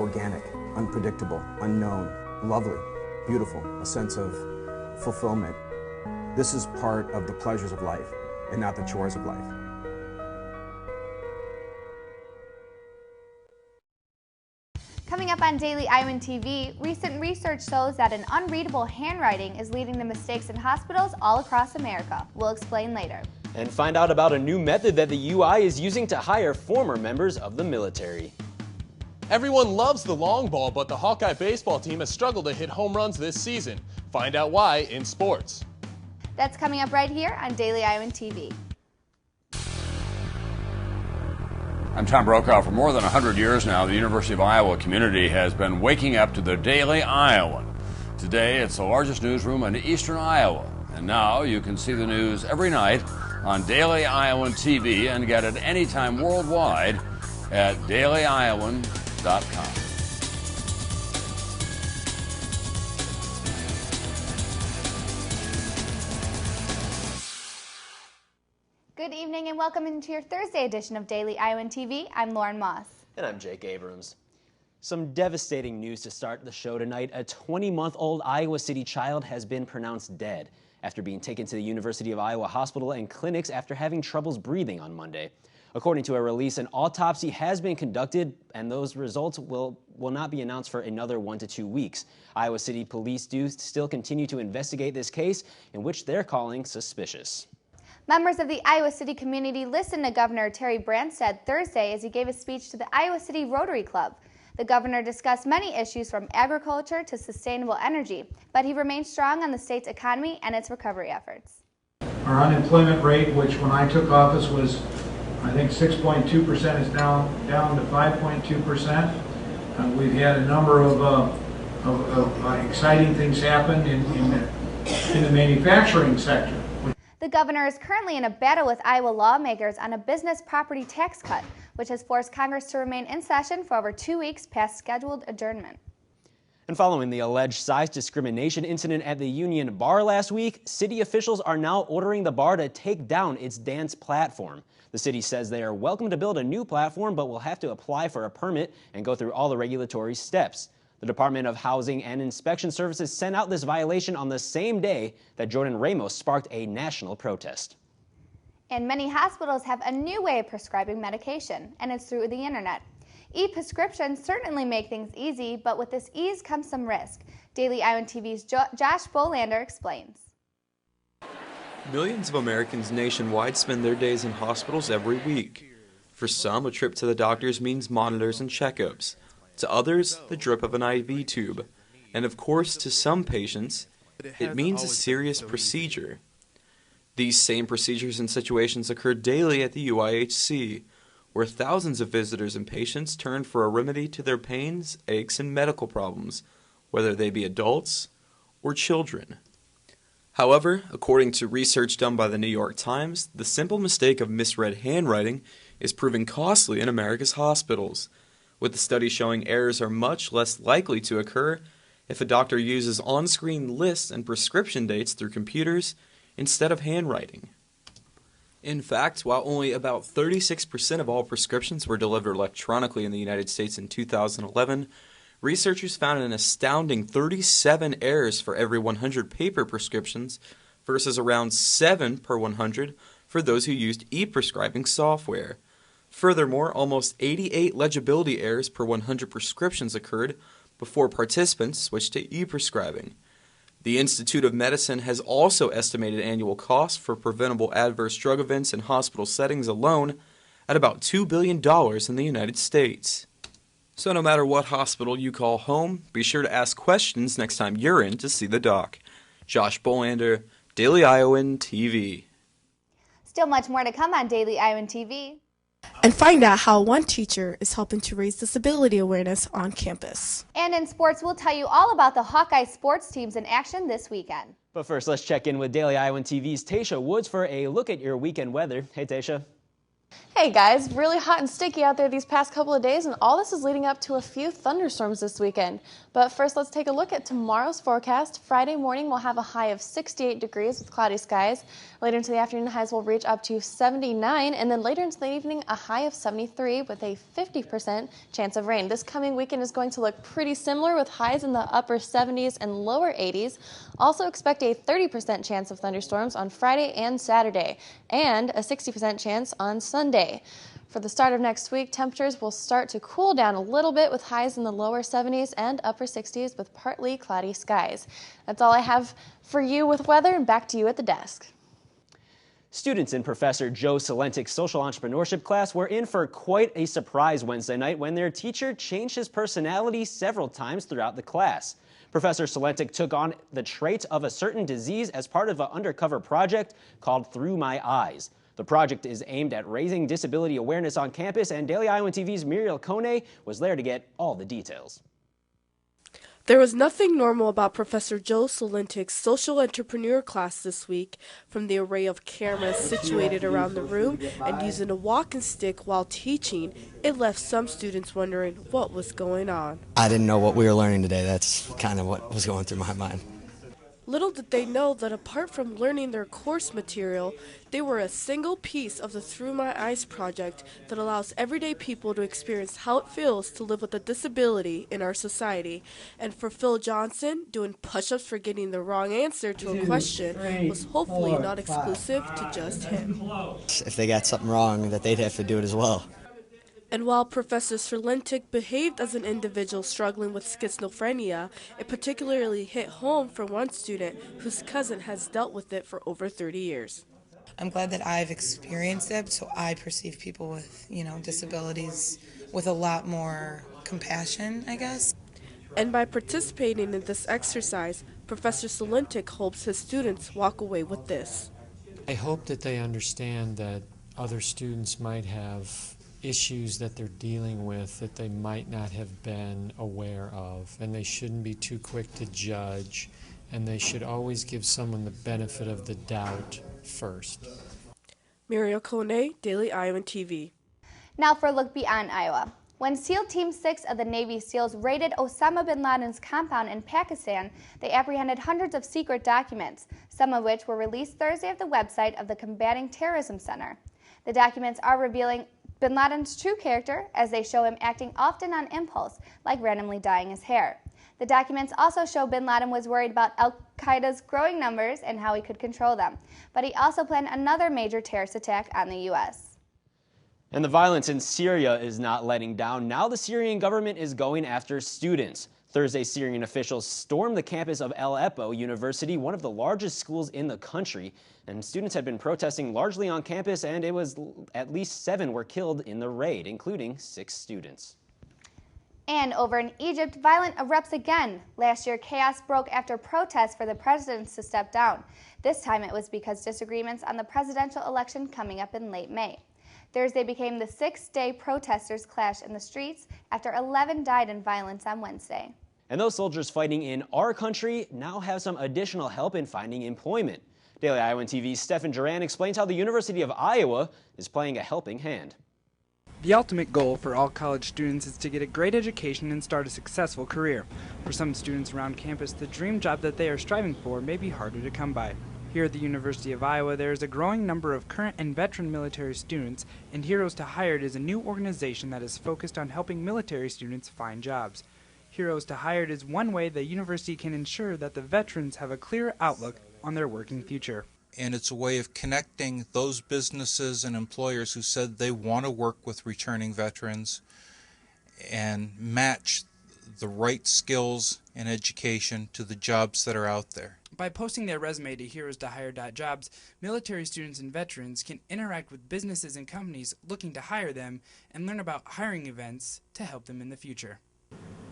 organic, unpredictable, unknown, lovely, beautiful, a sense of fulfillment. This is part of the pleasures of life and not the chores of life. Coming up on Daily Iowan TV, recent research shows that an unreadable handwriting is leading to mistakes in hospitals all across America. We'll explain later. And find out about a new method that the UI is using to hire former members of the military. Everyone loves the long ball, but the Hawkeye baseball team has struggled to hit home runs this season. Find out why in sports. That's coming up right here on Daily Iowan TV. I'm Tom Brokaw. For more than 100 years now, the University of Iowa community has been waking up to the Daily Iowan. Today, it's the largest newsroom in eastern Iowa. And now you can see the news every night on Daily Iowan TV and get it anytime worldwide at dailyiowan.com. Good evening and welcome into your Thursday edition of Daily Iowan TV. I'm Lauren Moss. And I'm Jake Abrams. Some devastating news to start the show tonight. A 20-month-old Iowa City child has been pronounced dead after being taken to the University of Iowa hospital and clinics after having troubles breathing on Monday. According to a release, an autopsy has been conducted, and those results will not be announced for another 1 to 2 weeks. Iowa City Police do still continue to investigate this case, in which they're calling suspicious. Members of the Iowa City community listened to Governor Terry Branstad Thursday as he gave a speech to the Iowa City Rotary Club. The governor discussed many issues from agriculture to sustainable energy, but he remained strong on the state's economy and its recovery efforts. Our unemployment rate, which when I took office was, I think 6.2%, is down to 5.2%. We've had a number of exciting things happen in the manufacturing sector. The governor is currently in a battle with Iowa lawmakers on a business property tax cut, which has forced Congress to remain in session for over 2 weeks past scheduled adjournment. And following the alleged size discrimination incident at the Union Bar last week, city officials are now ordering the bar to take down its dance platform. The city says they are welcome to build a new platform, but will have to apply for a permit and go through all the regulatory steps. The Department of Housing and Inspection Services sent out this violation on the same day that Jordan Ramos sparked a national protest. And many hospitals have a new way of prescribing medication, and it's through the internet. E-prescriptions certainly make things easy, but with this ease comes some risk. Daily Iowan TV's Josh Bolander explains. Millions of Americans nationwide spend their days in hospitals every week. For some, a trip to the doctors means monitors and checkups. To others, the drip of an IV tube. And of course, to some patients, it means a serious procedure. These same procedures and situations occur daily at the UIHC, where thousands of visitors and patients turn for a remedy to their pains, aches, and medical problems, whether they be adults or children. However, according to research done by the New York Times, the simple mistake of misread handwriting is proving costly in America's hospitals, with the study showing errors are much less likely to occur if a doctor uses on-screen lists and prescription dates through computers instead of handwriting. In fact, while only about 36% of all prescriptions were delivered electronically in the United States in 2011, researchers found an astounding 37 errors for every 100 paper prescriptions versus around 7 per 100 for those who used e-prescribing software. Furthermore, almost 88 legibility errors per 100 prescriptions occurred before participants switched to e-prescribing. The Institute of Medicine has also estimated annual costs for preventable adverse drug events in hospital settings alone at about $2 billion in the United States. So no matter what hospital you call home, be sure to ask questions next time you're in to see the doc. Josh Bolander, Daily Iowan TV. Still much more to come on Daily Iowan TV. And find out how one teacher is helping to raise disability awareness on campus. And in sports, we'll tell you all about the Hawkeye sports teams in action this weekend. But first, let's check in with Daily Iowan TV's Tasha Woods for a look at your weekend weather. Hey, Tasha. Hey guys, really hot and sticky out there these past couple of days, and all this is leading up to a few thunderstorms this weekend. But first, let's take a look at tomorrow's forecast. Friday morning, we'll have a high of 68 degrees with cloudy skies. Later into the afternoon, highs will reach up to 79, and then later into the evening, a high of 73 with a 50% chance of rain. This coming weekend is going to look pretty similar with highs in the upper 70s and lower 80s. Also expect a 30% chance of thunderstorms on Friday and Saturday, and a 60% chance on Sunday. For the start of next week, temperatures will start to cool down a little bit with highs in the lower 70s and upper 60s with partly cloudy skies. That's all I have for you with weather, and back to you at the desk. Students in Professor Joe Salentik's social entrepreneurship class were in for quite a surprise Wednesday night when their teacher changed his personality several times throughout the class. Professor Salentik took on the trait of a certain disease as part of an undercover project called Through My Eyes. The project is aimed at raising disability awareness on campus, and Daily Iowan TV's Muriel Kone was there to get all the details. There was nothing normal about Professor Joe Salentik's social entrepreneur class this week. From the array of cameras situated around the room and using a walking stick while teaching, it left some students wondering what was going on. I didn't know what we were learning today. That's kind of what was going through my mind. Little did they know that apart from learning their course material, they were a single piece of the Through My Eyes project that allows everyday people to experience how it feels to live with a disability in our society. And for Phil Johnson, doing push-ups for getting the wrong answer to a question was hopefully not exclusive to just him. If they got something wrong, that they'd have to do it as well. And while Professor Salentik behaved as an individual struggling with schizophrenia, it particularly hit home for one student whose cousin has dealt with it for over 30 years. I'm glad that I've experienced it, so I perceive people with, disabilities with a lot more compassion, I guess. And by participating in this exercise, Professor Salentik hopes his students walk away with this. I hope that they understand that other students might have issues that they're dealing with that they might not have been aware of, and they shouldn't be too quick to judge, and they should always give someone the benefit of the doubt first. Muriel Kone, Daily Iowan TV. Now for a look beyond Iowa. When SEAL Team 6 of the Navy SEALs raided Osama bin Laden's compound in Pakistan, they apprehended hundreds of secret documents, some of which were released Thursday at the website of the Combating Terrorism Center. The documents are revealing bin Laden's true character, as they show him acting often on impulse, like randomly dyeing his hair. The documents also show bin Laden was worried about al-Qaeda's growing numbers and how he could control them. But he also planned another major terrorist attack on the U.S. And the violence in Syria is not letting down. Now the Syrian government is going after students. Thursday, Syrian officials stormed the campus of Aleppo University, one of the largest schools in the country. And students had been protesting largely on campus, and it was at least 7 were killed in the raid, including 6 students. And over in Egypt, violence erupts again. Last year, chaos broke after protests for the president to step down. This time it was because disagreements on the presidential election coming up in late May. Thursday became the 6th-day protesters' clash in the streets after 11 died in violence on Wednesday. And those soldiers fighting in our country now have some additional help in finding employment. Daily Iowan TV's Stefan Duran explains how the University of Iowa is playing a helping hand. The ultimate goal for all college students is to get a great education and start a successful career. For some students around campus, the dream job that they are striving for may be harder to come by. Here at the University of Iowa, there is a growing number of current and veteran military students, and Heroes to Hired is a new organization that is focused on helping military students find jobs. Heroes to Hired is one way the university can ensure that the veterans have a clear outlook on their working future. And it's a way of connecting those businesses and employers who said they want to work with returning veterans and match the right skills and education to the jobs that are out there. By posting their resume to heroes-to-hire.jobs, military students and veterans can interact with businesses and companies looking to hire them and learn about hiring events to help them in the future.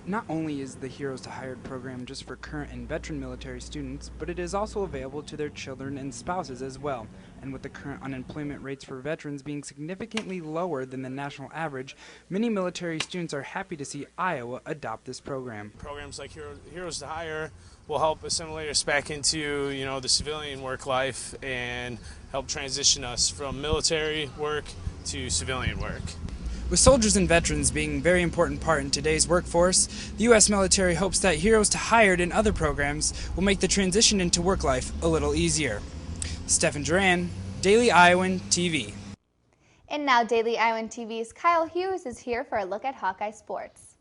Not only is the Heroes to Hired program just for current and veteran military students, but it is also available to their children and spouses as well. And with the current unemployment rates for veterans being significantly lower than the national average, many military students are happy to see Iowa adopt this program. Programs like Heroes to Hire will help assimilate us back into, the civilian work life and help transition us from military work to civilian work. With soldiers and veterans being a very important part in today's workforce, the U.S. military hopes that heroes to hired in other programs will make the transition into work life a little easier. Stephen Duran, Daily Iowan TV. And now Daily Iowan TV's Kyle Hughes is here for a look at Hawkeye sports.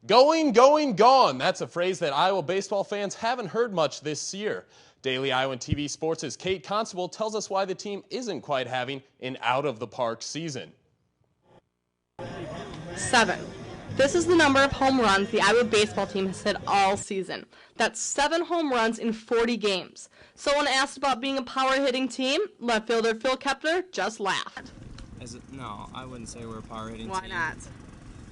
Going, going, gone. That's a phrase that Iowa baseball fans haven't heard much this year. Daily Iowan TV Sports' Kate Constable tells us why the team isn't quite having an out-of-the-park season. 7. This is the number of home runs the Iowa baseball team has hit all season. That's 7 home runs in 40 games. So when asked about being a power-hitting team, left fielder Phil Kepler just laughed. No, I wouldn't say we're a power-hitting team. Why not?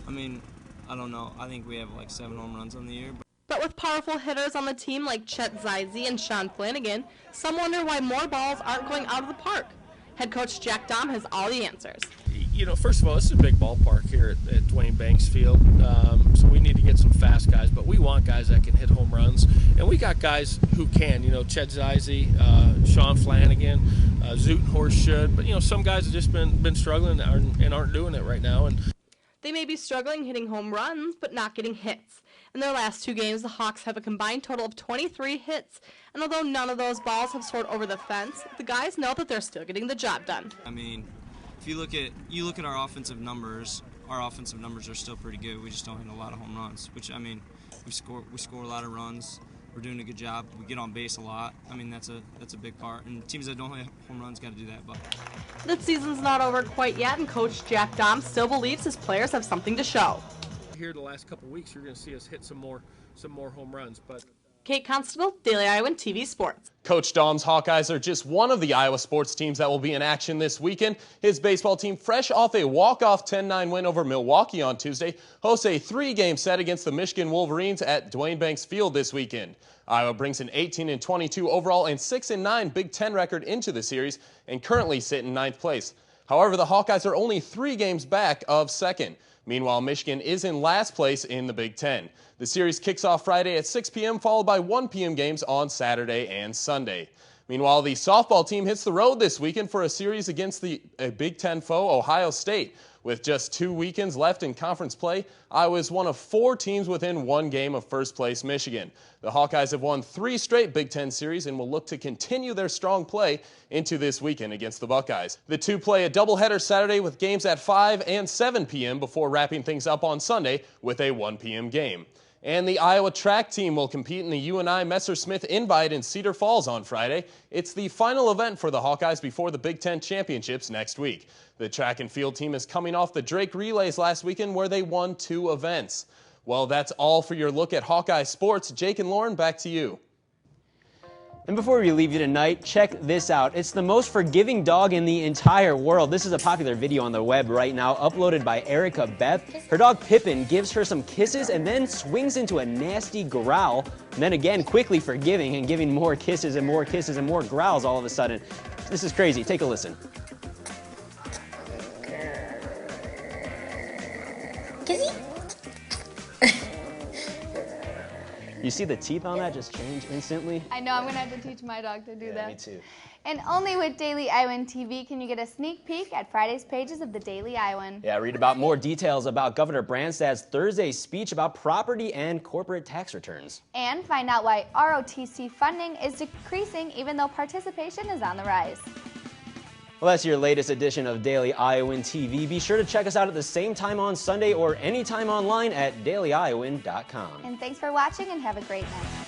I mean, I don't know. I think we have like 7 home runs on the year. But with powerful hitters on the team like Chet Zize and Sean Flanagan, some wonder why more balls aren't going out of the park. Head coach Jack Dahm has all the answers. You know, first of all, this is a big ballpark here at Dwayne Banks Field, so we need to get some fast guys, but we want guys that can hit home runs, and we got guys who can, you know, Chet Zize, Sean Flanagan, Zutenhorst should, but, you know, some guys have just been struggling and aren't doing it right now. And they may be struggling hitting home runs, but not getting hits. In their last 2 games, the Hawks have a combined total of 23 hits, and although none of those balls have soared over the fence, the guys know that they're still getting the job done. I mean, if you look at our offensive numbers are still pretty good. We just don't hit a lot of home runs, which, I mean, we score a lot of runs. We're doing a good job. We get on base a lot. I mean, that's a big part. And teams that don't hit home runs got to do that. But the season's not over quite yet, and Coach Jack Dahm still believes his players have something to show. here the last couple weeks, you're going to see us hit some more home runs. But Kate Constable, Daily Iowan TV Sports. Coach Dahm's Hawkeyes are just one of the Iowa sports teams that will be in action this weekend. His baseball team, fresh off a walk-off 10-9 win over Milwaukee on Tuesday, hosts a 3-game set against the Michigan Wolverines at Dwayne Banks Field this weekend. Iowa brings an 18-22 overall and 6-9 Big Ten record into the series and currently sit in 9th place. However, the Hawkeyes are only 3 games back of second. Meanwhile, Michigan is in last place in the Big Ten. The series kicks off Friday at 6 p.m., followed by 1 p.m. games on Saturday and Sunday. Meanwhile, the softball team hits the road this weekend for a series against the Big Ten foe, Ohio State. With just 2 weekends left in conference play, Iowa is one of 4 teams within 1 game of first place Michigan. The Hawkeyes have won 3 straight Big Ten series and will look to continue their strong play into this weekend against the Buckeyes. The two play a doubleheader Saturday with games at 5 and 7 p.m. before wrapping things up on Sunday with a 1 p.m. game. And the Iowa track team will compete in the UNI Messersmith Invite in Cedar Falls on Friday. It's the final event for the Hawkeyes before the Big Ten Championships next week. The track and field team is coming off the Drake Relays last weekend where they won 2 events. Well, that's all for your look at Hawkeye sports. Jake and Lauren, back to you. And before we leave you tonight, check this out. It's the most forgiving dog in the entire world. This is a popular video on the web right now, uploaded by Erica Beth. Her dog Pippin gives her some kisses and then swings into a nasty growl. And then again, quickly forgiving and giving more kisses and more kisses and more growls all of a sudden. This is crazy. Take a listen. Kissy? You see the teeth on that just change instantly? I know, I'm going to have to teach my dog to do that. Me too. And only with Daily Iowan TV can you get a sneak peek at Friday's pages of the Daily Iowan. Yeah, read about more details about Governor Branstad's Thursday speech about property and corporate tax returns. And find out why ROTC funding is decreasing even though participation is on the rise. Well, that's your latest edition of Daily Iowan TV. Be sure to check us out at the same time on Sunday or anytime online at dailyiowan.com. And thanks for watching and have a great night.